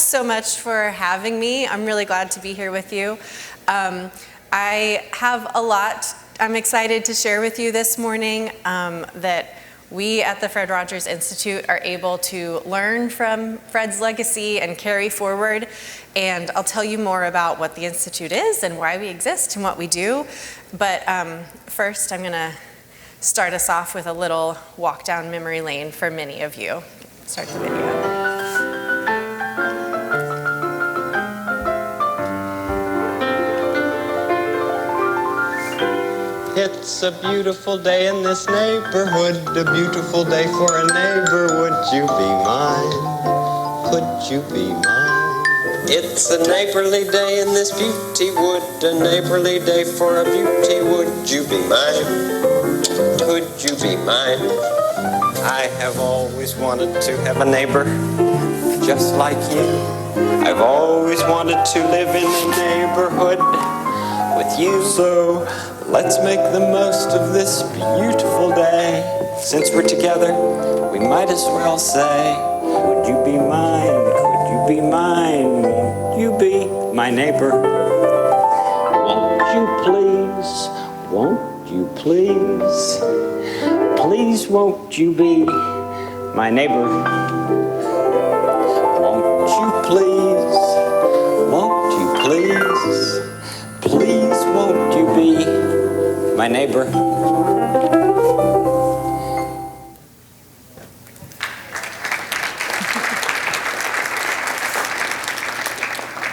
so much for having me. I'm really glad to be here with you. I have a lot I'm excited to share with you this morning that we at the Fred Rogers Institute are able to learn from Fred's legacy and carry forward. And I'll tell you more about what the Institute is and why we exist and what we do. But first, I'm going to start us off with a little walk down memory lane for many of you. Start the video. It's a beautiful day in this neighborhood, a beautiful day for a neighbor. Would you be mine? Could you be mine? It's a neighborly day in this beauty wood, a neighborly day for a beauty. Would you be mine? Could you be mine? I have always wanted to have a neighbor just like you. I've always wanted to live in a neighborhood with you. So let's make the most of this beautiful day. Since we're together, we might as well say, would you be mine? Could you be mine? Won't you be my neighbor? Won't you please? Won't you please? Please won't you be my neighbor? Won't you please? Won't you please? Please won't you be my neighbor?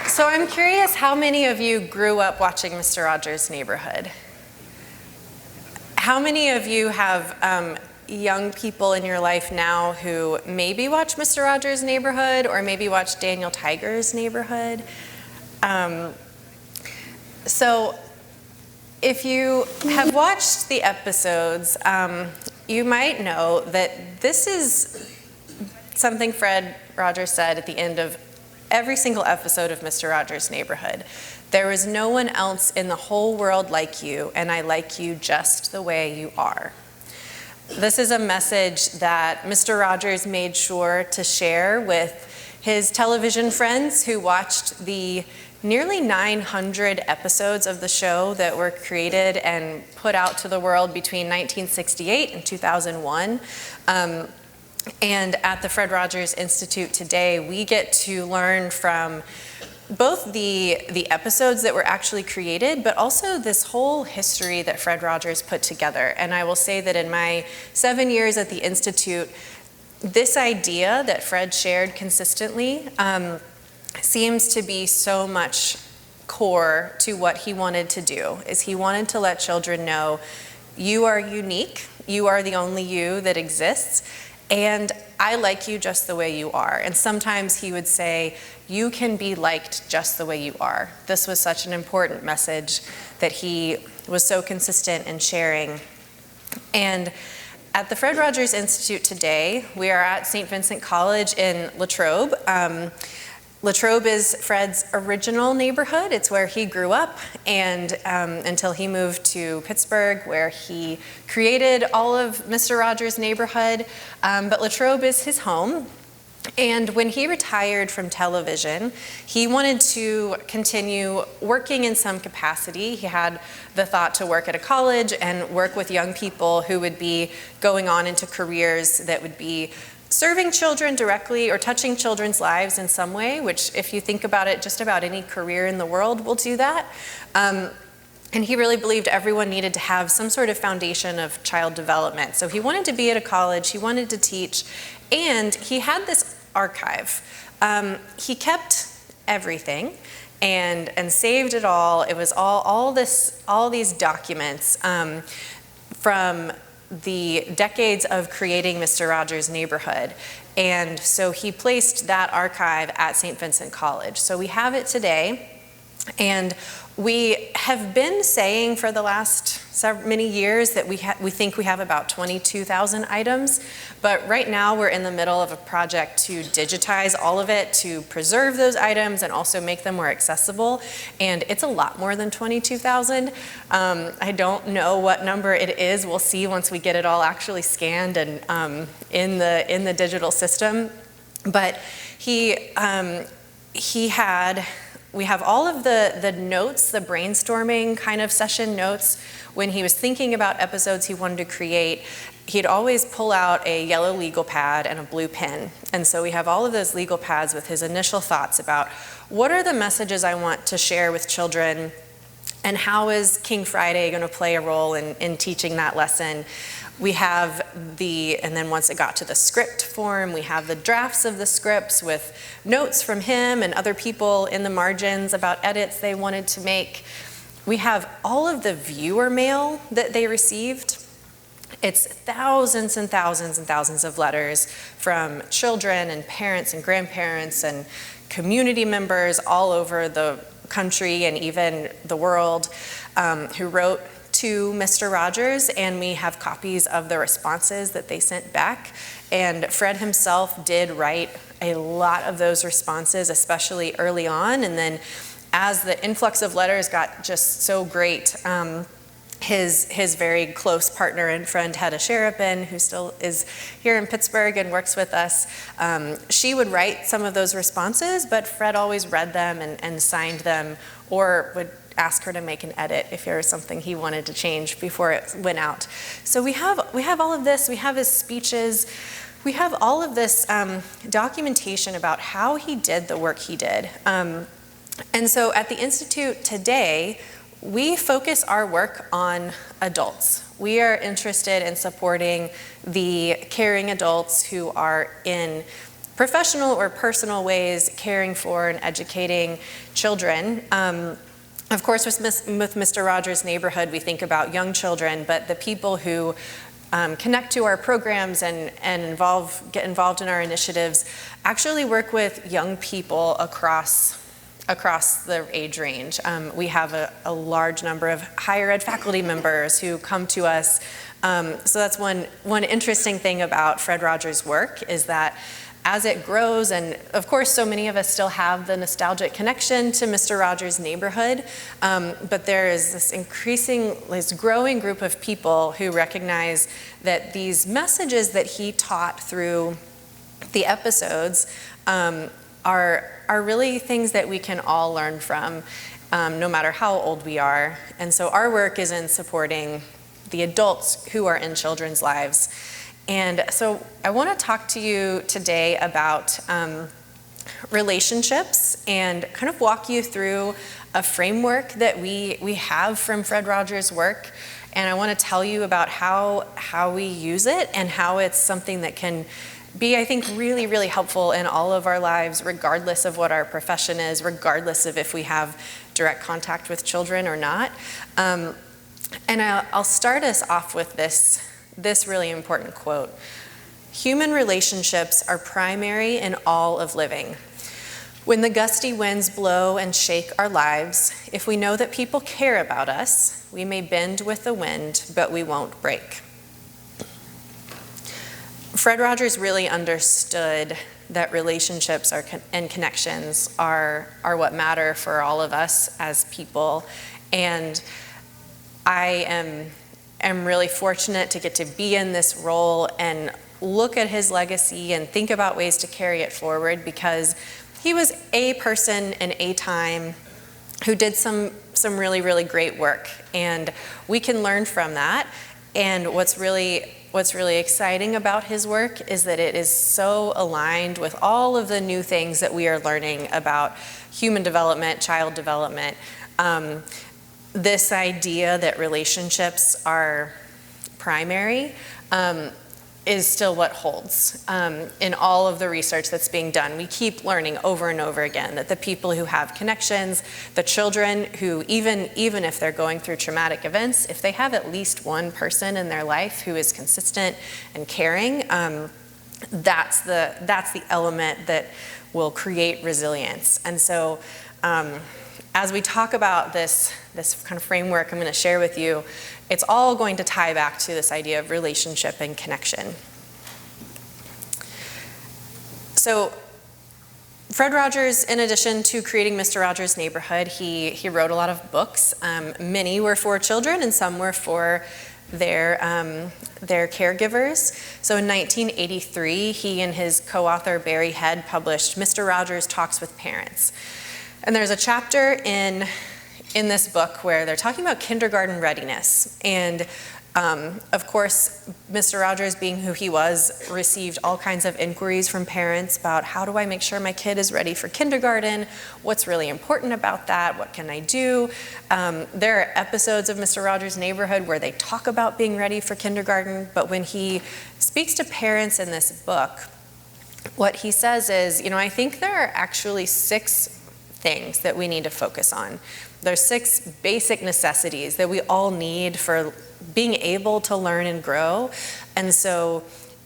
So I'm curious how many of you grew up watching Mr. Rogers' Neighborhood? How many of you have young people in your life now who maybe watch Mr. Rogers' Neighborhood or maybe watch Daniel Tiger's Neighborhood? So if you have watched the episodes, you might know that this is something Fred Rogers said at the end of every single episode of Mr. Rogers' Neighborhood. There is no one else in the whole world like you, and I like you just the way you are. This is a message that Mr. Rogers made sure to share with his television friends who watched the nearly 900 episodes of the show that were created and put out to the world between 1968 and 2001. And at the Fred Rogers Institute today, we get to learn from both the episodes that were actually created, but also this whole history that Fred Rogers put together. And I will say that in my 7 years at the Institute, this idea that Fred shared consistently seems to be so much core to what he wanted to do, is he wanted to let children know you are unique, you are the only you that exists, and I like you just the way you are. And sometimes he would say, you can be liked just the way you are. This was such an important message that he was so consistent in sharing. And at the Fred Rogers Institute today, we are at Saint Vincent College in Latrobe. Latrobe is Fred's original neighborhood. It's where he grew up, and until he moved to Pittsburgh, where he created all of Mr. Rogers' Neighborhood. But Latrobe is his home. And when he retired from television, he wanted to continue working in some capacity. He had the thought to work at a college and work with young people who would be going on into careers that would be serving children directly or touching children's lives in some way, which if you think about it, just about any career in the world will do that. And he really believed everyone needed to have some sort of foundation of child development. So he wanted to be at a college, he wanted to teach, and he had this archive. He kept everything and saved it all. It was all these documents from the decades of creating Mr. Rogers' Neighborhood. And so he placed that archive at Saint Vincent College. So we have it today. And we have been saying for the last many years that we think we have about 22,000 items, but right now we're in the middle of a project to digitize all of it, to preserve those items and also make them more accessible, and it's a lot more than 22,000. I don't know what number it is. We'll see once we get it all actually scanned and in the digital system, but he we have all of the notes, the brainstorming kind of session notes. When he was thinking about episodes he wanted to create, he'd always pull out a yellow legal pad and a blue pen. And so we have all of those legal pads with his initial thoughts about what are the messages I want to share with children, and how is King Friday going to play a role in teaching that lesson. We have and then once it got to the script form, we have the drafts of the scripts with notes from him and other people in the margins about edits they wanted to make. We have all of the viewer mail that they received. It's thousands and thousands and thousands of letters from children and parents and grandparents and community members all over the country and even the world who wrote to Mr. Rogers, and we have copies of the responses that they sent back. And Fred himself did write a lot of those responses, especially early on. And then as the influx of letters got just so great, his very close partner and friend, Hedda Sherapin, who still is here in Pittsburgh and works with us, she would write some of those responses, but Fred always read them and signed them, or would ask her to make an edit if there was something he wanted to change before it went out. So we have all of this. We have his speeches. We have all of this documentation about how he did the work he did. And so at the Institute today, we focus our work on adults. We are interested in supporting the caring adults who are in professional or personal ways caring for and educating children. Of course, with Mr. Rogers' Neighborhood, we think about young children, but the people who connect to our programs and get involved in our initiatives actually work with young people across the age range. We have a large number of higher ed faculty members who come to us. So that's one interesting thing about Fred Rogers' work, is that as it grows, and of course so many of us still have the nostalgic connection to Mr. Rogers' Neighborhood, but there is this growing group of people who recognize that these messages that he taught through the episodes are really things that we can all learn from, no matter how old we are. And so our work is in supporting the adults who are in children's lives. And so I want to talk to you today about relationships and kind of walk you through a framework that we have from Fred Rogers' work. And I want to tell you about how we use it and how it's something that can be, I think, really, really helpful in all of our lives, regardless of what our profession is, regardless of if we have direct contact with children or not. And I'll start us off with this really important quote. Human relationships are primary in all of living. When the gusty winds blow and shake our lives, if we know that people care about us, we may bend with the wind, but we won't break. Fred Rogers really understood that relationships and connections are what matter for all of us as people. And I am really fortunate to get to be in this role and look at his legacy and think about ways to carry it forward, because he was a person in a time who did some really, really great work, and we can learn from that. And what's really exciting about his work is that it is so aligned with all of the new things that we are learning about human development, child development. This idea that relationships are primary is still what holds in all of the research that's being done. We keep learning over and over again that the people who have connections, the children who, even if they're going through traumatic events, if they have at least one person in their life who is consistent and caring, that's the element that will create resilience. And so as we talk about this kind of framework I'm going to share with you, it's all going to tie back to this idea of relationship and connection. So Fred Rogers, in addition to creating Mr. Rogers' Neighborhood, he wrote a lot of books. Many were for children and some were for their caregivers. So in 1983, he and his co-author Barry Head published Mr. Rogers Talks with Parents. And there's a chapter in this book where they're talking about kindergarten readiness. And of course, Mr. Rogers, being who he was, received all kinds of inquiries from parents about how do I make sure my kid is ready for kindergarten? What's really important about that? What can I do? There are episodes of Mr. Rogers' Neighborhood where they talk about being ready for kindergarten, but when he speaks to parents in this book, what he says is, I think there are actually 6 things that we need to focus on. There's 6 basic necessities that we all need for being able to learn and grow. And so,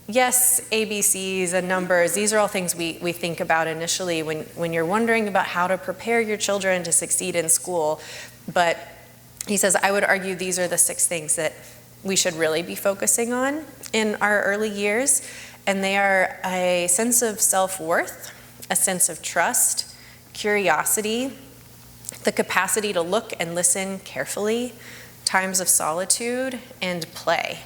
yes, ABCs and numbers, these are all things we think about initially when you're wondering about how to prepare your children to succeed in school. But he says, I would argue these are the 6 things that we should really be focusing on in our early years. And they are a sense of self-worth, a sense of trust, curiosity, the capacity to look and listen carefully, times of solitude, and play.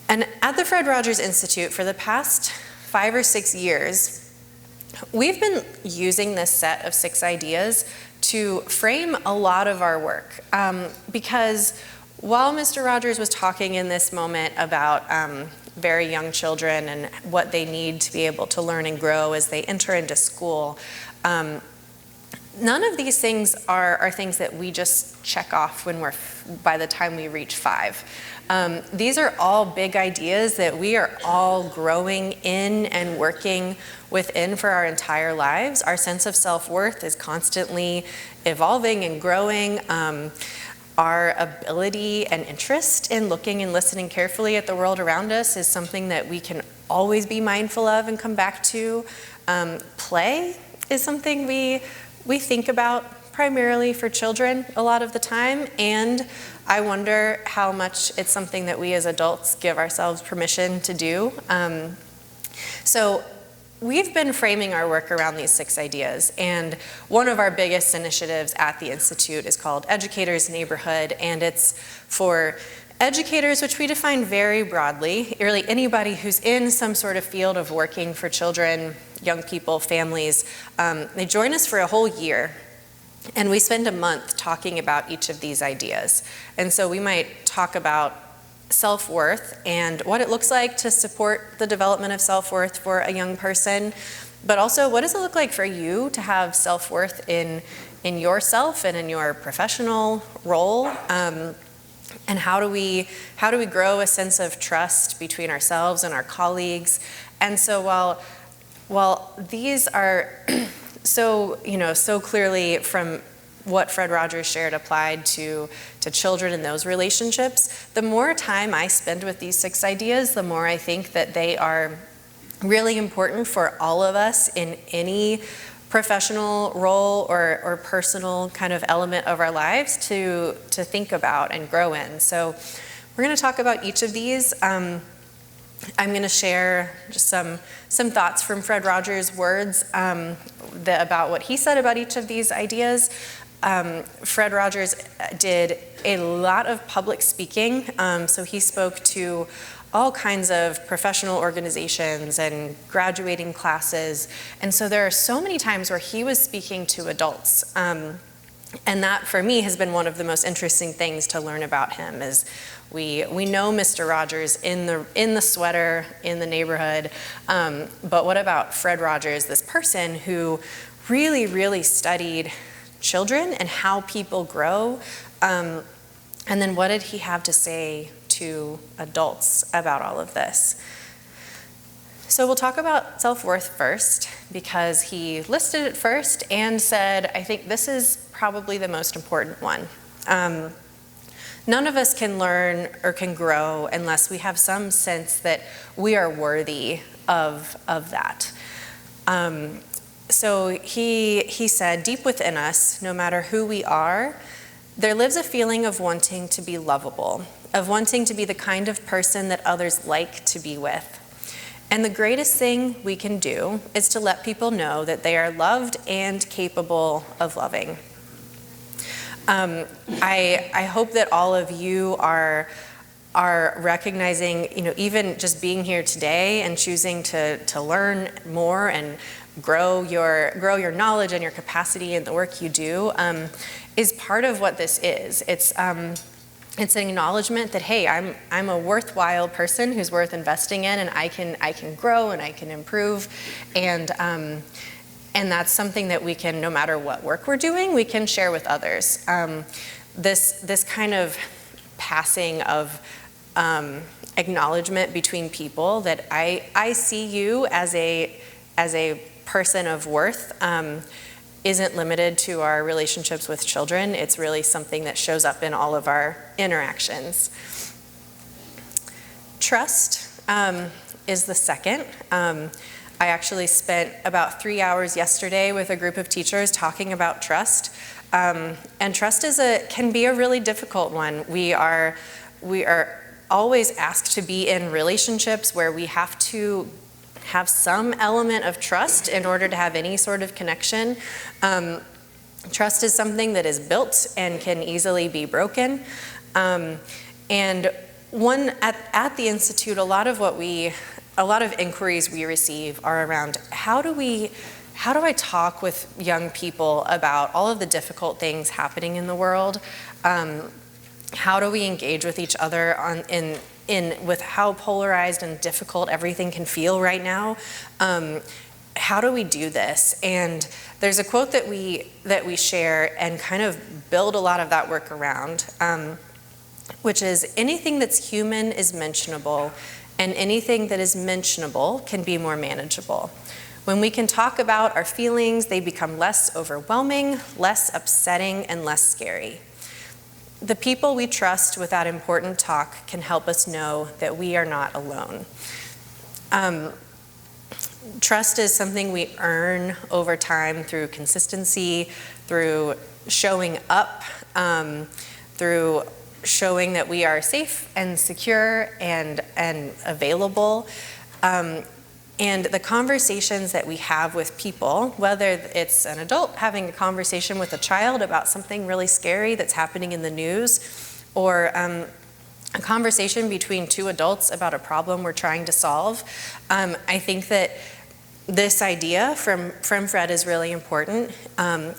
And at the Fred Rogers Institute, for the past 5 or 6 years, we've been using this set of 6 ideas to frame a lot of our work. Because while Mr. Rogers was talking in this moment about very young children and what they need to be able to learn and grow as they enter into school, none of these things are things that we just check off by the time we reach 5. These are all big ideas that we are all growing in and working within for our entire lives. Our sense of self-worth is constantly evolving and growing. Our ability and interest in looking and listening carefully at the world around us is something that we can always be mindful of and come back to. Play is something we think about primarily for children a lot of the time, and I wonder how much it's something that we as adults give ourselves permission to do. So we've been framing our work around these 6 ideas, and one of our biggest initiatives at the Institute is called Educators' Neighborhood, and it's for educators, which we define very broadly, really anybody who's in some sort of field of working for children, young people, families. They join us for a whole year, and we spend a month talking about each of these ideas. And so we might talk about self-worth and what it looks like to support the development of self-worth for a young person, but also what does it look like for you to have self-worth in yourself and in your professional role, and how do we grow a sense of trust between ourselves and our colleagues. And so while these are so clearly from what Fred Rogers shared applied to children in those relationships, the more time I spend with these 6 ideas, the more I think that they are really important for all of us in any professional role or personal kind of element of our lives to think about and grow in. So we're going to talk about each of these. I'm going to share just some thoughts from Fred Rogers' words about what he said about each of these ideas. Fred Rogers did a lot of public speaking, so he spoke to all kinds of professional organizations and graduating classes, and so there are so many times where he was speaking to adults, and that for me has been one of the most interesting things to learn about him. Is we know Mr. Rogers in the sweater in the neighborhood, but what about Fred Rogers, this person who really studied children and how people grow, and then what did he have to say to adults about all of this? So we'll talk about self-worth first, because he listed it first and said, I think this is probably the most important one. None of us can learn or can grow unless we have some sense that we are worthy of that. So he said, deep within us, no matter who we are, there lives a feeling of wanting to be lovable, of wanting to be the kind of person that others like to be with. And the greatest thing we can do is to let people know that they are loved and capable of loving. I hope that all of you are are recognizing, even just being here today and choosing to learn more and grow your knowledge and your capacity in the work you do is part of what this is. It's an acknowledgement that, hey, I'm a worthwhile person who's worth investing in, and I can grow and I can improve, and that's something that we can, no matter what work we're doing, we can share with others. This kind of passing of acknowledgement between people that I see you as a person of worth isn't limited to our relationships with children. It's really something that shows up in all of our interactions. Trust is the second. I actually spent about 3 hours yesterday with a group of teachers talking about trust. And trust can be a really difficult one. We are always asked to be in relationships where we have to have some element of trust in order to have any sort of connection. Trust is something that is built and can easily be broken. And at the Institute, a lot of inquiries we receive are around how do I talk with young people about all of the difficult things happening in the world? How do we engage with each other with how polarized and difficult everything can feel right now? How do we do this? And there's a quote that we share and kind of build a lot of that work around, which is, anything that's human is mentionable, and anything that is mentionable can be more manageable. When we can talk about our feelings, they become less overwhelming, less upsetting, and less scary. The people we trust with that important talk can help us know that we are not alone. Trust is something we earn over time through consistency, through showing up, through showing that we are safe and secure and available. And the conversations that we have with people, whether it's an adult having a conversation with a child about something really scary that's happening in the news, or a conversation between two adults about a problem we're trying to solve, I think that this idea from Fred is really important.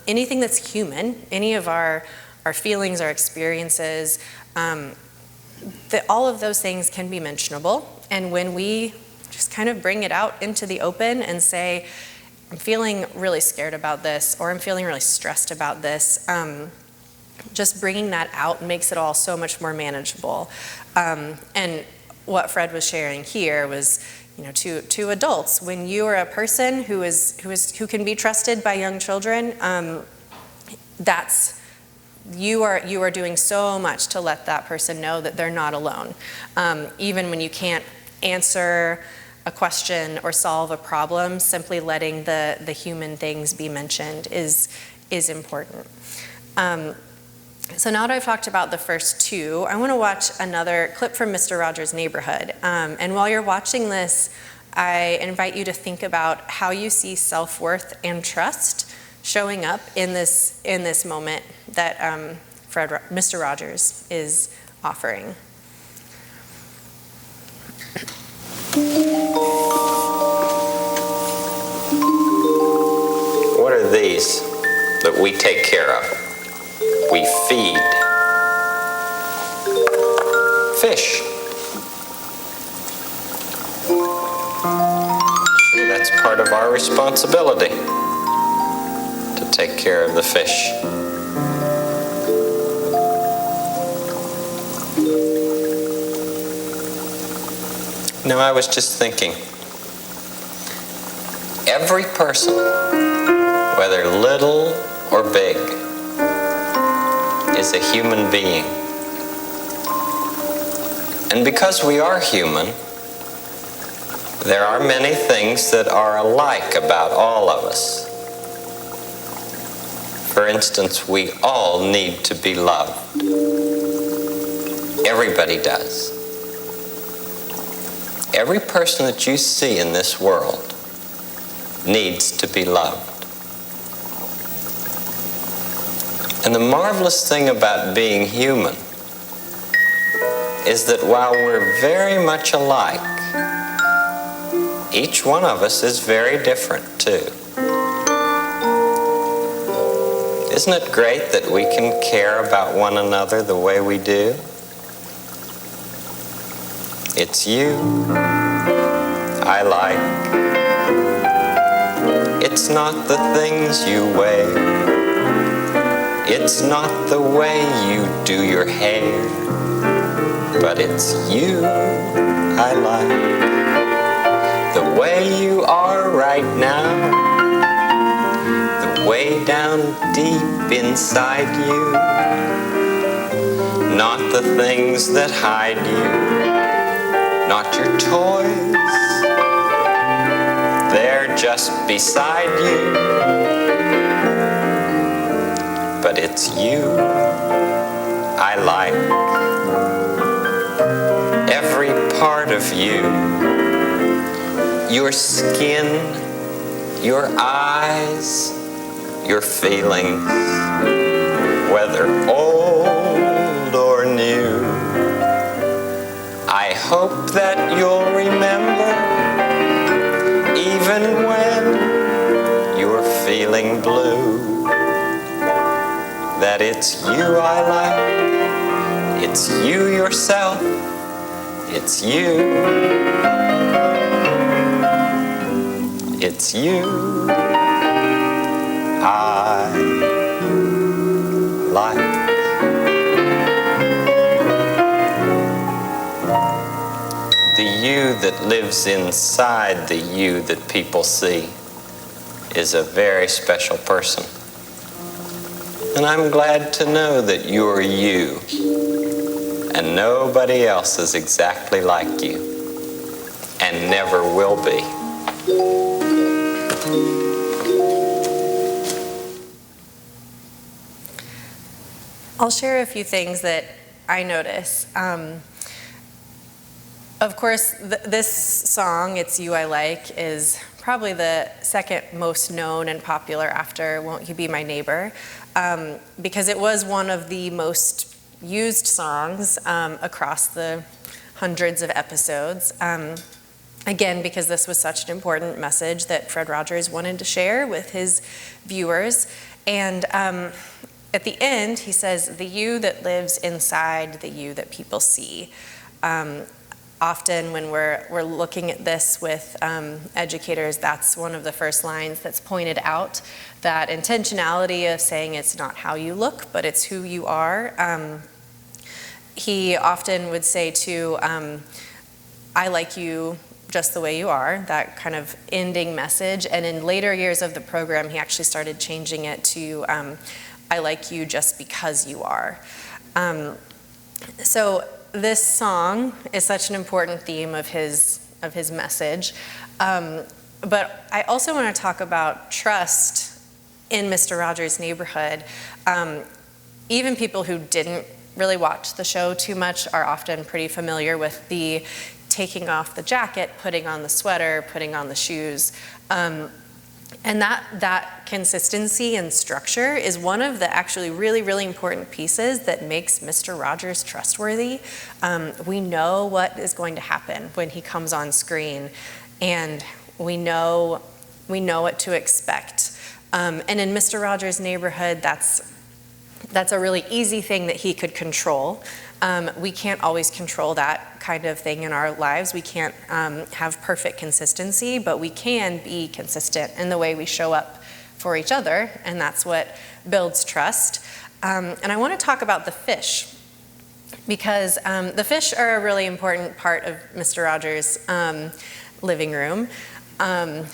Anything that's human, any of our feelings, our experiences, all of those things can be mentionable. And when we just kind of bring it out into the open and say, I'm feeling really scared about this, or I'm feeling really stressed about this, just bringing that out makes it all so much more manageable. And what Fred was sharing here was, to adults, when you are a person who can be trusted by young children, you are doing so much to let that person know that they're not alone. Even when you can't answer a question or solve a problem, simply letting the human things be mentioned is important. So now that I've talked about the first two, I want to watch another clip from Mr. Rogers' Neighborhood. And while you're watching this, I invite you to think about how you see self-worth and trust showing up in this moment that Mr. Rogers is offering. What are these that we take care of? We feed fish. That's part of our responsibility, to take care of the fish. Now, I was just thinking, every person, whether little or big, is a human being. And because we are human, there are many things that are alike about all of us. For instance, we all need to be loved. Everybody does. Every person that you see in this world needs to be loved. And the marvelous thing about being human is that while we're very much alike, each one of us is very different too. Isn't it great that we can care about one another the way we do? It's you I like. It's not the things you wear. It's not the way you do your hair. But it's you I like. The way you are right now. The way down deep inside you. Not the things that hide you. Not your toys. They're just beside you. But it's you I like. Every part of you. Your skin, your eyes, your feelings, whether old or new. I hope that you'll remember, even when you're feeling blue, that it's you I like, it's you yourself, it's you, it's you I like. The you that lives inside the you that people see is a very special person. And I'm glad to know that you're you, and nobody else is exactly like you, and never will be. I'll share a few things that I notice. Of course, this song, It's You I Like, is probably the second most known and popular after Won't You Be My Neighbor, because it was one of the most used songs across the hundreds of episodes. Again, because this was such an important message that Fred Rogers wanted to share with his viewers. And at the end, he says, the you that lives inside the you that people see. Often when we're looking at this with educators, that's one of the first lines that's pointed out, that intentionality of saying it's not how you look, but it's who you are. He often would say too, I like you just the way you are, that kind of ending message. And in later years of the program, he actually started changing it to, I like you just because you are. So this song is such an important theme of his message. But I also want to talk about trust in Mr. Rogers' Neighborhood. Even people who didn't really watch the show too much are often pretty familiar with the taking off the jacket, putting on the sweater, putting on the shoes. And that consistency and structure is one of the actually really, really important pieces that makes Mr. Rogers trustworthy. We know what is going to happen when he comes on screen, and we know what to expect. And in Mr. Rogers' Neighborhood, that's a really easy thing that he could control. We can't always control that kind of thing in our lives. We can't have perfect consistency, but we can be consistent in the way we show up for each other, and that's what builds trust. And I want to talk about the fish, because the fish are a really important part of Mr. Rogers' living room. In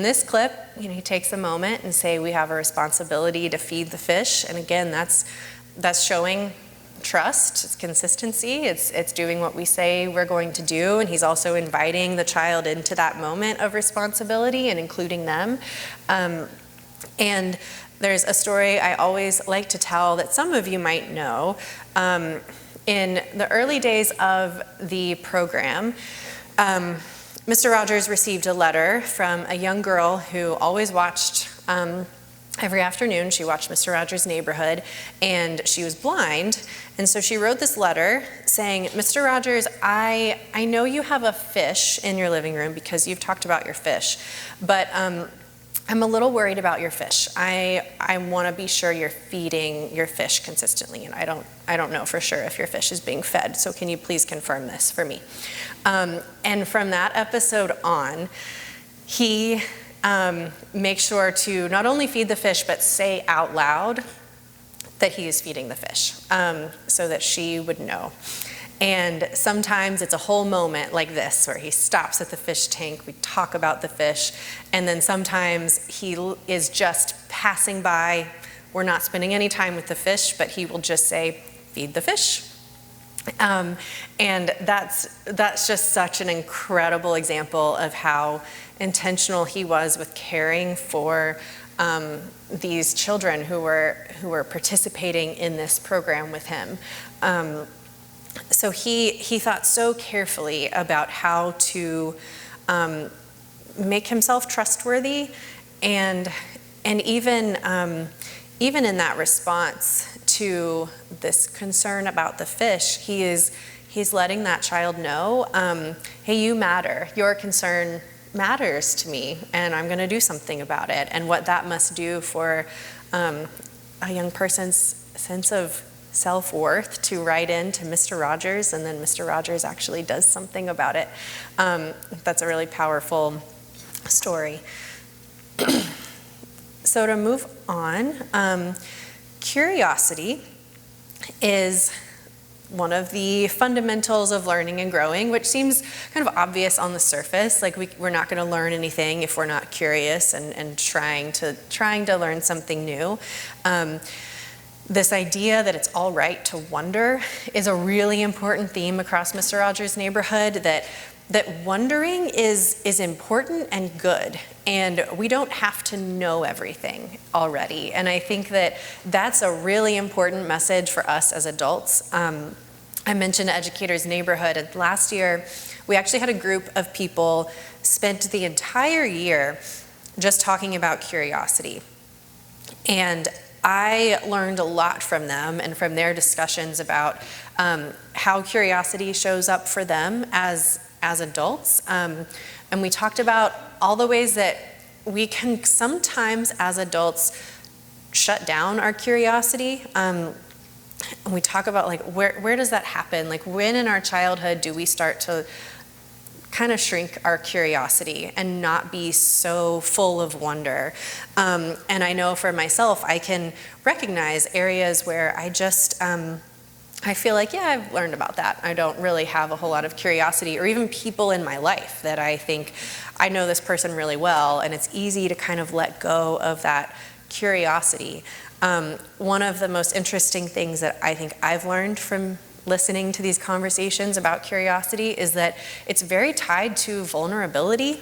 this clip, he takes a moment and say we have a responsibility to feed the fish, and again, that's showing trust, it's consistency, it's doing what we say we're going to do, and he's also inviting the child into that moment of responsibility and including them. And there's a story I always like to tell that some of you might know. In the early days of the program, Mr. Rogers received a letter from a young girl who always watched every afternoon she watched Mr. Rogers' Neighborhood, and she was blind, and so she wrote this letter saying, Mr. Rogers, I know you have a fish in your living room because you've talked about your fish, but I'm a little worried about your fish. I want to be sure you're feeding your fish consistently, and I don't know for sure if your fish is being fed, so can you please confirm this for me? And from that episode on, he make sure to not only feed the fish, but say out loud that he is feeding the fish, so that she would know. And sometimes it's a whole moment like this, where he stops at the fish tank, we talk about the fish, and then sometimes he is just passing by. We're not spending any time with the fish, but he will just say, feed the fish. And that's just such an incredible example of how intentional he was with caring for these children who were participating in this program with him. So he thought so carefully about how to make himself trustworthy, and even in that response to this concern about the fish, he's letting that child know, hey, you matter. Your concern matters to me, and I'm going to do something about it. And what that must do for a young person's sense of self-worth to write in to Mr. Rogers, and then Mr. Rogers actually does something about it. That's a really powerful story. So to move on, curiosity is one of the fundamentals of learning and growing, which seems kind of obvious on the surface. Like we're not going to learn anything if we're not curious and trying to learn something new. This idea that it's all right to wonder is a really important theme across Mr. Rogers' Neighborhood, that wondering is important and good, and we don't have to know everything already. And I think that that's a really important message for us as adults. I mentioned Educators Neighborhood, and last year we actually had a group of people spent the entire year just talking about curiosity. And I learned a lot from them and from their discussions about how curiosity shows up for them as adults. And we talked about all the ways that we can sometimes as adults shut down our curiosity. And we talk about like where does that happen? Like when in our childhood do we start to kind of shrink our curiosity and not be so full of wonder? And I know for myself, I can recognize areas where I just, I feel like, yeah, I've learned about that. I don't really have a whole lot of curiosity, or even people in my life that I think I know this person really well, and it's easy to kind of let go of that curiosity. One of the most interesting things that I think I've learned from listening to these conversations about curiosity is that it's very tied to vulnerability.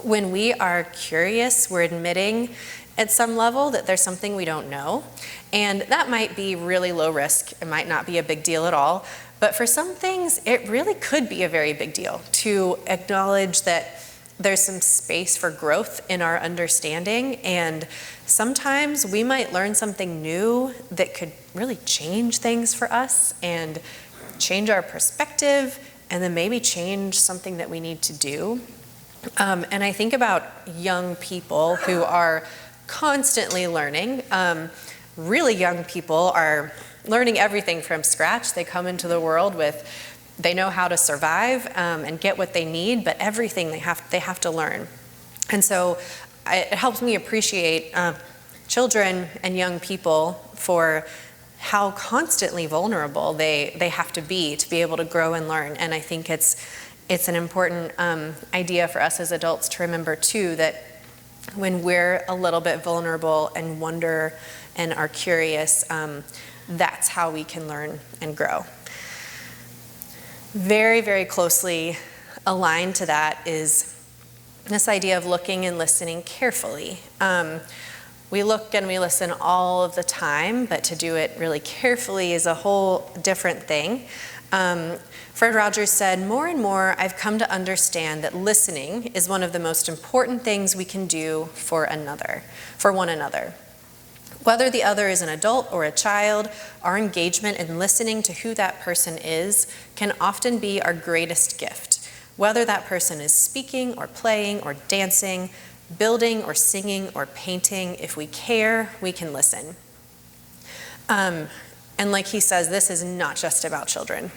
When we are curious, we're admitting at some level that there's something we don't know. And that might be really low risk. It might not be a big deal at all. But for some things, it really could be a very big deal to acknowledge that there's some space for growth in our understanding. And sometimes we might learn something new that could really change things for us and change our perspective, and then maybe change something that we need to do. And I think about young people who are constantly learning. Really young people are learning everything from scratch. They come into the world they know how to survive and get what they need, but everything they have to learn. And so it helps me appreciate children and young people for how constantly vulnerable they have to be able to grow and learn. And I think it's an important idea for us as adults to remember too, that when we're a little bit vulnerable and wonder and are curious, that's how we can learn and grow. Very, very closely aligned to that is this idea of looking and listening carefully. We look and we listen all of the time, but to do it really carefully is a whole different thing. Fred Rogers said, "More and more, I've come to understand that listening is one of the most important things we can do for one another. Whether the other is an adult or a child, our engagement in listening to who that person is can often be our greatest gift. Whether that person is speaking or playing or dancing, building or singing or painting, if we care, we can listen. And like he says, this is not just about children.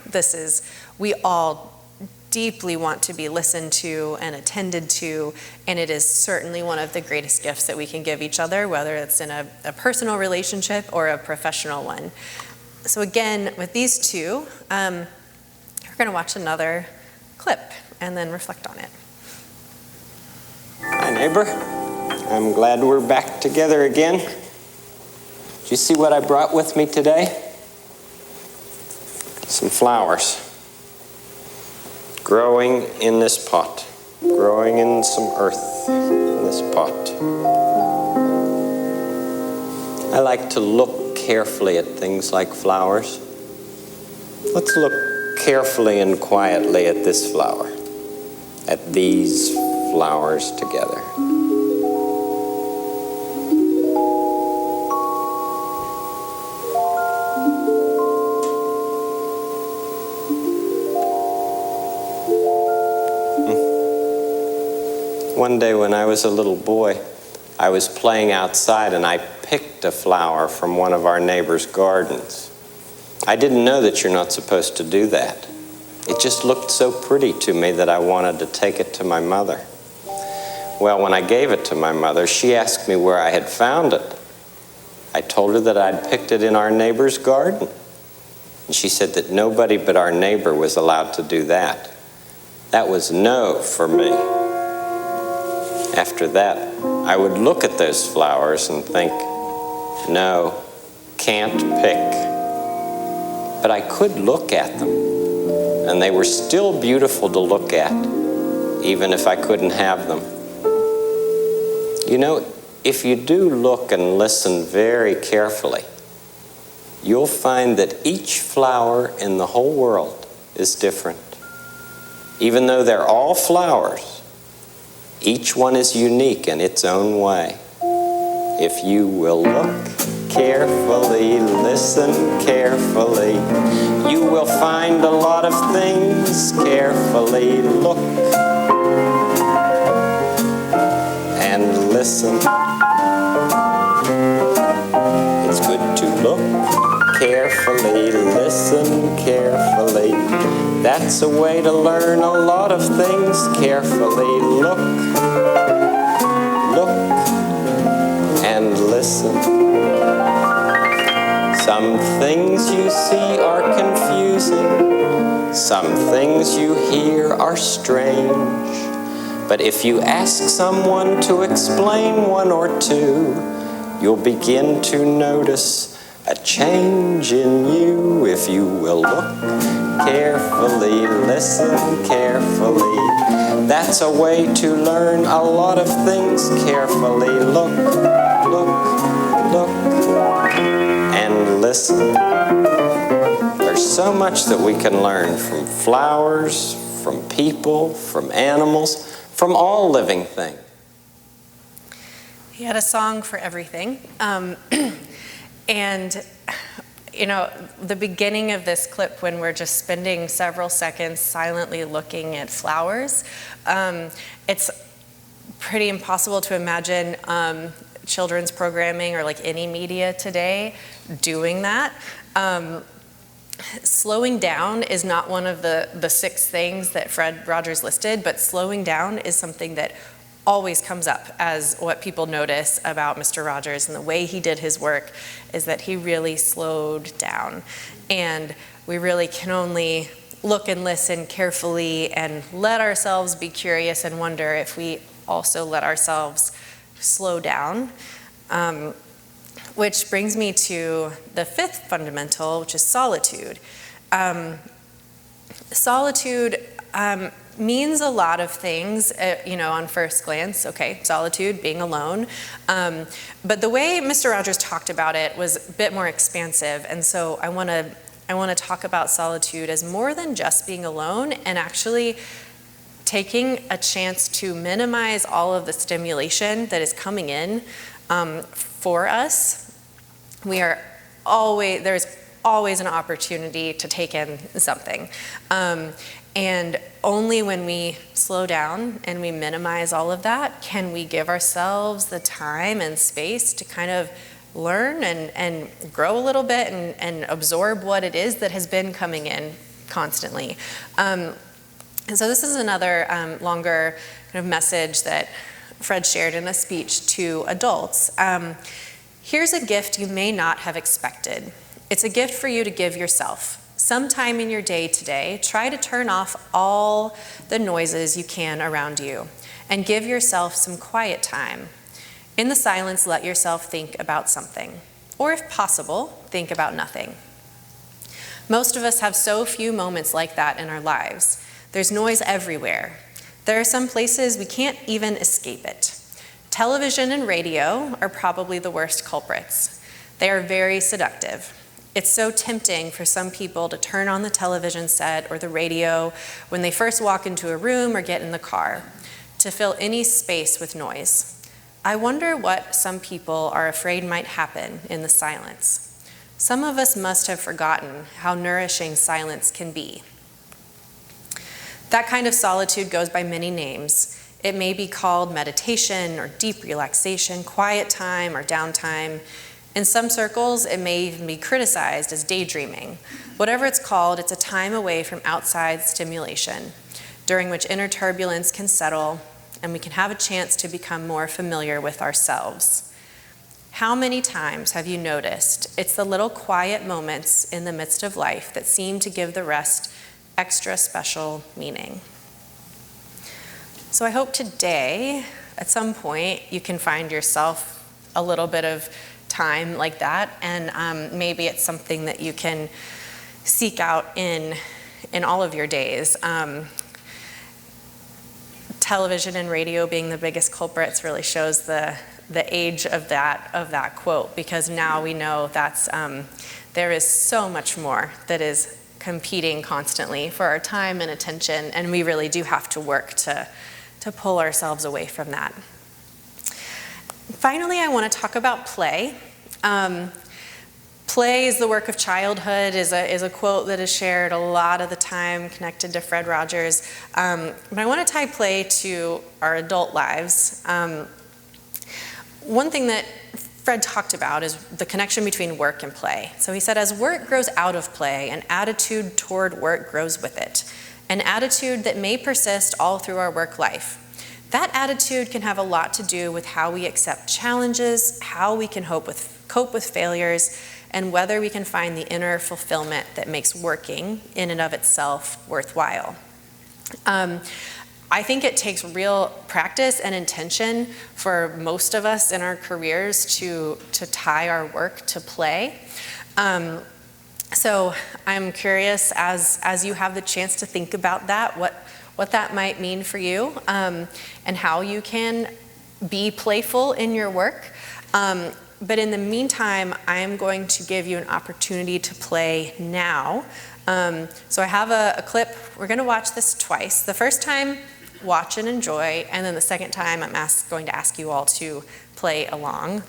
We all deeply want to be listened to and attended to, and it is certainly one of the greatest gifts that we can give each other, whether it's in a personal relationship or a professional one. So again, with these two, we're going to watch another clip and then reflect on it. Hi, neighbor. I'm glad we're back together again. Did you see what I brought with me today? Some flowers. Growing in this pot. Growing in some earth in this pot. I like to look carefully at things like flowers. Let's look carefully and quietly at this flower. At these flowers together. One day when I was a little boy, I was playing outside and I picked a flower from one of our neighbor's gardens. I didn't know that you're not supposed to do that. It just looked so pretty to me that I wanted to take it to my mother. Well, when I gave it to my mother, she asked me where I had found it. I told her that I'd picked it in our neighbor's garden. And she said that nobody but our neighbor was allowed to do that. That was no for me. After that, I would look at those flowers and think, no, can't pick. But I could look at them, and they were still beautiful to look at, even if I couldn't have them. You know, if you do look and listen very carefully, you'll find that each flower in the whole world is different. Even though they're all flowers, each one is unique in its own way. If you will look carefully, listen carefully, you will find a lot of things. Carefully look and listen. It's good to look carefully, listen carefully. That's a way to learn a lot of things. Carefully look, look, and listen. Some things you see are confusing. Some things you hear are strange. But if you ask someone to explain one or two, you'll begin to notice a change in you. If you will look carefully, listen carefully. That's a way to learn a lot of things. Carefully look, look, look, and listen. There's so much that we can learn from flowers, from people, from animals, from all living things. He had a song for everything. And, you know, the beginning of this clip, when we're just spending several seconds silently looking at flowers, it's pretty impossible to imagine children's programming or like any media today doing that. Slowing down is not one of the 6 things that Fred Rogers listed, but slowing down is something that always comes up as what people notice about Mr. Rogers and the way he did his work is that he really slowed down. And we really can only look and listen carefully and let ourselves be curious and wonder if we also let ourselves slow down. Which brings me to the 5th fundamental, which is solitude. Solitude means a lot of things, on first glance. Okay, solitude, being alone. But the way Mr. Rogers talked about it was a bit more expansive, and so I want to talk about solitude as more than just being alone and actually taking a chance to minimize all of the stimulation that is coming in for us there's always an opportunity to take in something. And only when we slow down and we minimize all of that can we give ourselves the time and space to kind of learn and grow a little bit and absorb what it is that has been coming in constantly. And so this is another longer kind of message that Fred shared in a speech to adults. Here's a gift you may not have expected. It's a gift for you to give yourself. Sometime in your day today, try to turn off all the noises you can around you and give yourself some quiet time. In the silence, let yourself think about something, or if possible, think about nothing. Most of us have so few moments like that in our lives. There's noise everywhere. There are some places we can't even escape it. Television and radio are probably the worst culprits. They are very seductive. It's so tempting for some people to turn on the television set or the radio when they first walk into a room or get in the car, to fill any space with noise. I wonder what some people are afraid might happen in the silence. Some of us must have forgotten how nourishing silence can be. That kind of solitude goes by many names. It may be called meditation or deep relaxation, quiet time or downtime. In some circles, it may even be criticized as daydreaming. Whatever it's called, it's a time away from outside stimulation, during which inner turbulence can settle and we can have a chance to become more familiar with ourselves. How many times have you noticed it's the little quiet moments in the midst of life that seem to give the rest extra special meaning? So I hope today, at some point, you can find yourself a little bit of time like that, and maybe it's something that you can seek out in all of your days. Television and radio being the biggest culprits really shows the age of that quote, because now we know that's there is so much more that is competing constantly for our time and attention, and we really do have to work to pull ourselves away from that. Finally, I want to talk about play. Play is the work of childhood is a quote that is shared a lot of the time connected to Fred Rogers. But I want to tie play to our adult lives. One thing that Fred talked about is the connection between work and play. So he said, as work grows out of play, an attitude toward work grows with it. An attitude that may persist all through our work life. That attitude can have a lot to do with how we accept challenges, how we can cope with failures, and whether we can find the inner fulfillment that makes working in and of itself worthwhile. I think it takes real practice and intention for most of us in our careers to tie our work to play. So I'm curious, as you have the chance to think about that, what that might mean for you, and how you can be playful in your work. But in the meantime, I am going to give you an opportunity to play now. So I have a clip. We're going to watch this twice. The first time, watch and enjoy, and then the second time, I'm going to ask you all to play along.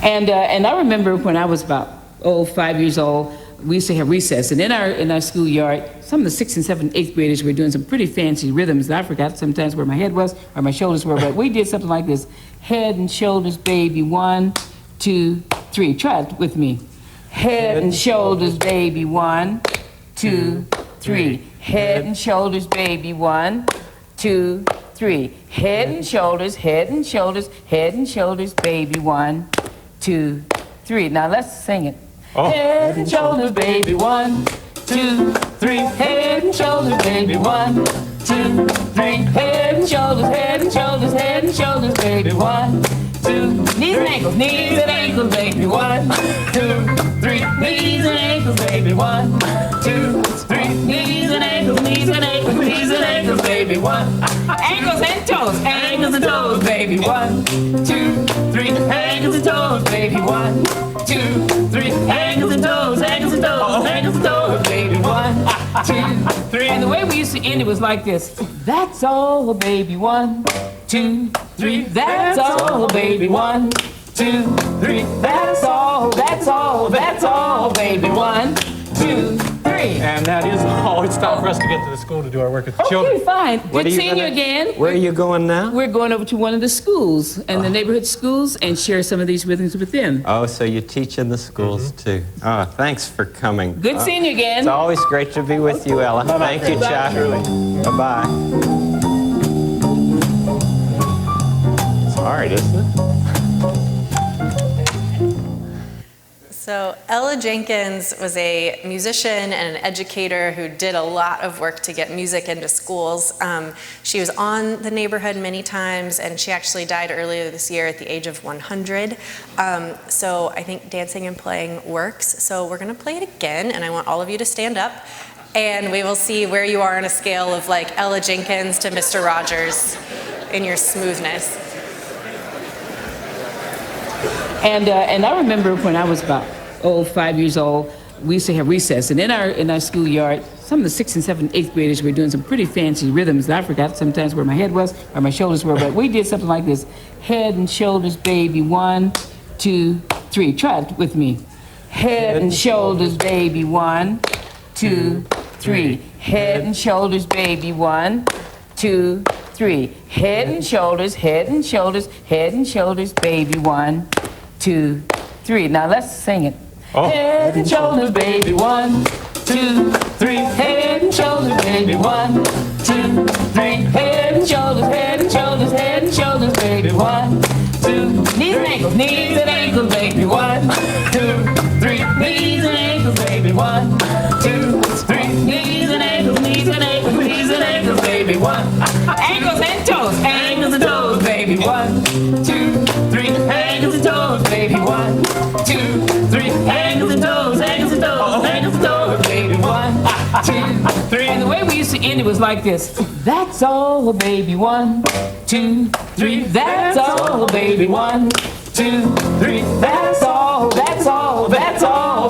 And I remember when I was about 5 years old, we used to have recess, and in our schoolyard, some of the 6th and 7th, 8th graders were doing some pretty fancy rhythms. I forgot sometimes where my head was or my shoulders were, but we did something like this: head and shoulders, baby, 1, 2, 3. Try it with me. Head and shoulders, baby, 1, 2, 3. Head and shoulders, baby, 1, 2, 3. Head and shoulders, head and shoulders, head and shoulders, baby, 1, 2, 3. Now let's sing it. Oh. Head and shoulders, baby, 1, 2, 3. Head and shoulders, baby, 1, 2, 3. Head and shoulders, head and shoulders, head and shoulders, baby, 1, 2. Knees and ankles, baby, 1, 2, 3. Knees and ankles, baby, 1, 2, 3. Knees and ankles, knees and ankles, knees and ankles, baby, 1. Ankles and toes, baby, 1, 2, 3. Ankles and toes, baby, 1, 2, 3. Ankles and toes, ankles and toes, ankles and toes, baby, 1, 2, 3. And the way we used to end it was like this: that's all, baby, 1, 2, 3, that's all, baby. 1, 2, 3, that's all, baby. 1, 2, 3. And that is all. It's time for us to get to the school to do our work with the children. Okay, fine. Good seeing you again. Where are you going now? We're going over to one of the schools, and the neighborhood schools, and share some of these rhythms with them. Oh, so you teach in the schools too. Oh, thanks for coming. Good seeing you again. It's always great to be with you, Ella. Thank you, Chuck. Bye-bye. It's hard, isn't it? So Ella Jenkins was a musician and an educator who did a lot of work to get music into schools. She was on the neighborhood many times, and she actually died earlier this year at the age of 100. So I think dancing and playing works. So we're gonna play it again, and I want all of you to stand up, and we will see where you are on a scale of like Ella Jenkins to Mr. Rogers in your smoothness. And I remember when I was about 5 years old, we used to have recess, and in our schoolyard, some of the 6th and 7th, 8th graders were doing some pretty fancy rhythms. I forgot sometimes where my head was or my shoulders were, but we did something like this: head and shoulders, baby. 1, 2, 3. Try it with me. Head and shoulders, baby. 1, 2, 3. Head and shoulders, baby. 1, 2, 3. Head and shoulders, head and shoulders, head and shoulders, baby. 1, 2, 3. Now let's sing it. Head and shoulders, baby. 1, 2, 3. Head and shoulders, baby. 1, 2, 3. Head and shoulders, head and shoulders, head and shoulders, baby. 1, 2, knees and ankles, baby. 1, 2, 3. Knees and ankles, baby. 1, 2, 3. Knees and ankles, knees and ankles, knees and ankles, baby. 1. Ankles and toes, baby. 1, 2, 3. Ankles and toes, baby. 1, 2, 3. Ankles and toes, ankles and toes, ankles and toes, baby. 1, 2, 3. And the way we used to end it was like this. That's all, baby. 1, 2, 3. That's all, baby. 1, 2, 3. That's all,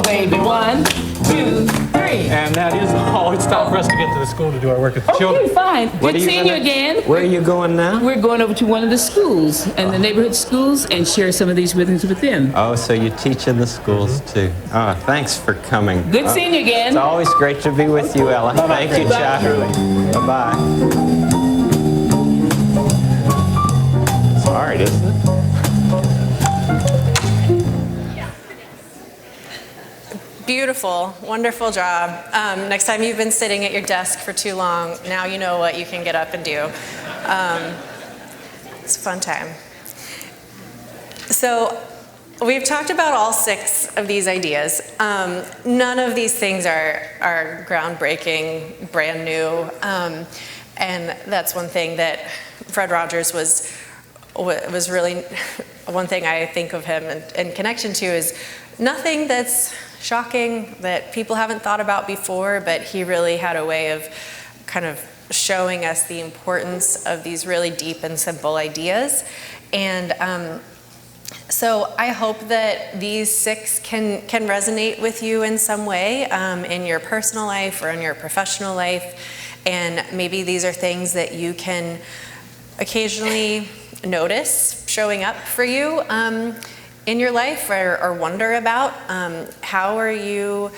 baby. 1, 2, 3. And that is all. It's time for us to get to the school to do our work with the children. Okay, fine. Good seeing you again. Where are you going now? We're going over to one of the schools, and the neighborhood schools, and share some of these rhythms with them. Oh, so you teach in the schools too. Oh, thanks for coming. Good seeing you again. It's always great to be with you, Ella. Thank you, Chuck. Bye-bye. It's hard, isn't it? Beautiful, wonderful job. Next time you've been sitting at your desk for too long, now you know what you can get up and do. It's a fun time. So we've talked about all 6 of these ideas. None of these things are groundbreaking, brand new, and that's one thing that Fred Rogers was really, one thing I think of him in connection to is nothing that's shocking that people haven't thought about before, but he really had a way of kind of showing us the importance of these really deep and simple ideas. And so I hope that these 6 can resonate with you in some way in your personal life or in your professional life. And maybe these are things that you can occasionally notice showing up for you in your life or wonder about. How are you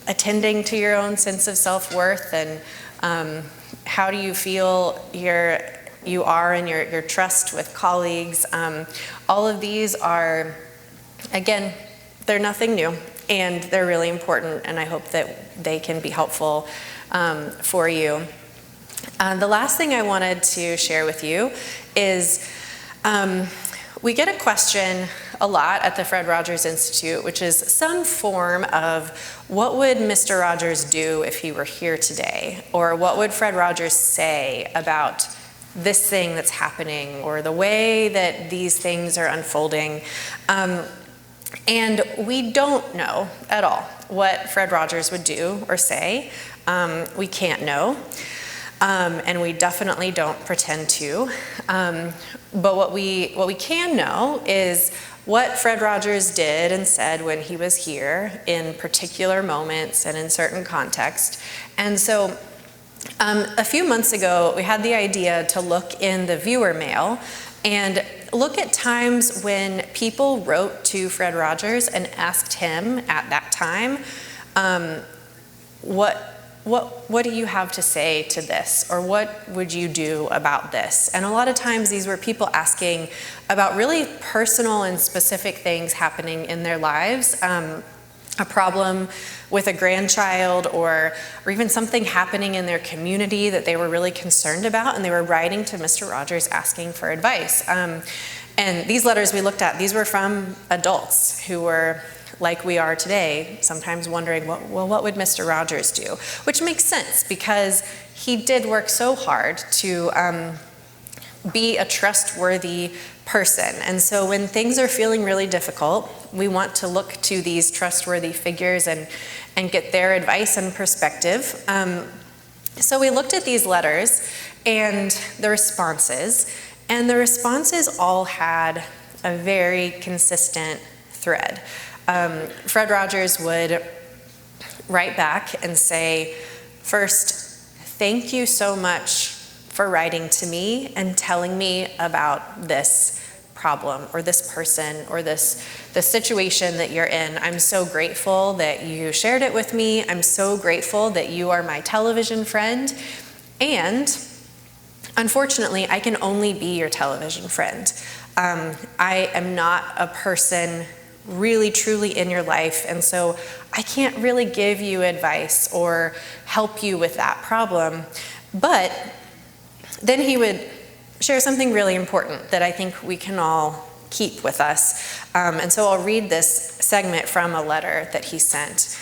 attending to your own sense of self-worth, and how do you feel you are in your trust with colleagues? All of these are, again, they're nothing new, and they're really important, and I hope that they can be helpful for you. The last thing I wanted to share with you is we get a question a lot at the Fred Rogers Institute, which is some form of what would Mr. Rogers do if he were here today? Or what would Fred Rogers say about this thing that's happening, or the way that these things are unfolding? And we don't know at all what Fred Rogers would do or say. We can't know. And we definitely don't pretend to. But what we can know is what Fred Rogers did and said when he was here in particular moments and in certain contexts. And so a few months ago, we had the idea to look in the viewer mail and look at times when people wrote to Fred Rogers and asked him at that time, what do you have to say to this? Or what would you do about this? And a lot of times these were people asking about really personal and specific things happening in their lives. A problem with a grandchild or even something happening in their community that they were really concerned about, and they were writing to Mr. Rogers asking for advice. And these letters we looked at, these were from adults who were like we are today, sometimes wondering, what would Mr. Rogers do? Which makes sense because he did work so hard to be a trustworthy person. And so when things are feeling really difficult, we want to look to these trustworthy figures and get their advice and perspective. So we looked at these letters and the responses all had a very consistent thread. Fred Rogers would write back and say, first, thank you so much for writing to me and telling me about this problem or this person or the situation that you're in. I'm so grateful that you shared it with me. I'm so grateful that you are my television friend. And unfortunately, I can only be your television friend. I am not a person really truly in your life, and so I can't really give you advice or help you with that problem. But then he would share something really important that I think we can all keep with us. And so I'll read this segment from a letter that he sent.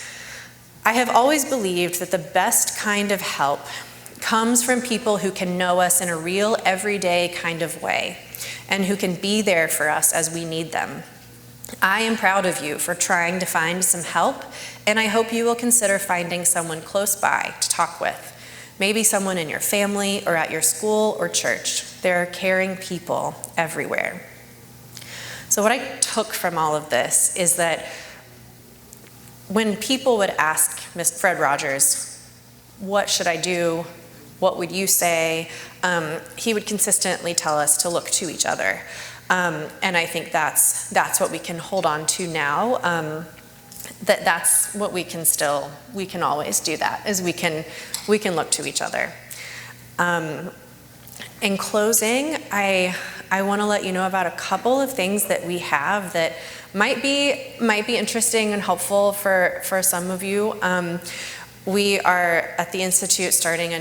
I have always believed that the best kind of help comes from people who can know us in a real, everyday kind of way, and who can be there for us as we need them. I am proud of you for trying to find some help, and I hope you will consider finding someone close by to talk with. Maybe someone in your family or at your school or church. There are caring people everywhere. So what I took from all of this is that when people would ask Fred Rogers, what should I do? What would you say? He would consistently tell us to look to each other. And I think that's what we can hold on to now. That's what we can always do that, is we can look to each other. In closing, I want to let you know about a couple of things that we have that might be interesting and helpful for some of you. We are at the Institute starting a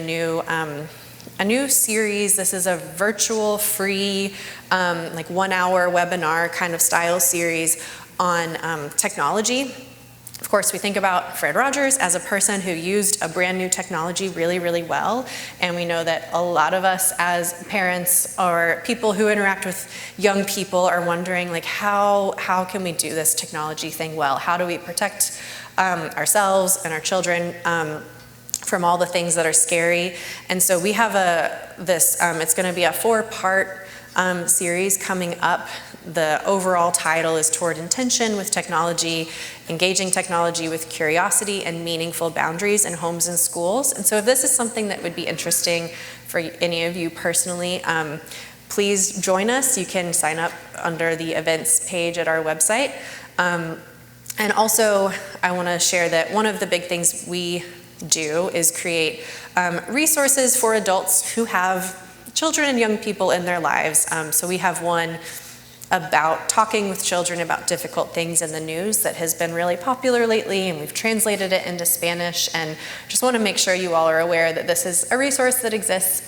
new series. This is a virtual, free, like 1 hour webinar kind of style series on technology. Of course, we think about Fred Rogers as a person who used a brand new technology really, really well. And we know that a lot of us as parents or people who interact with young people are wondering, like, how can we do this technology thing well? How do we protect ourselves and our children from all the things that are scary? And so we have it's going to be a 4-part series coming up. The overall title is Toward Intention with Technology, Engaging Technology with Curiosity and Meaningful Boundaries in Homes and Schools. And so if this is something that would be interesting for any of you personally, please join us. You can sign up under the events page at our website. And also, I want to share that one of the big things we do is create resources for adults who have children and young people in their lives. So we have one about talking with children about difficult things in the news that has been really popular lately, and we've translated it into Spanish, and just want to make sure you all are aware that this is a resource that exists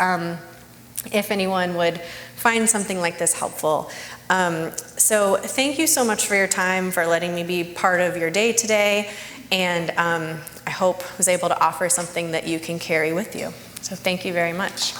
if anyone would find something like this helpful. So thank you so much for your time, for letting me be part of your day today, and I hope I was able to offer something that you can carry with you. So thank you very much.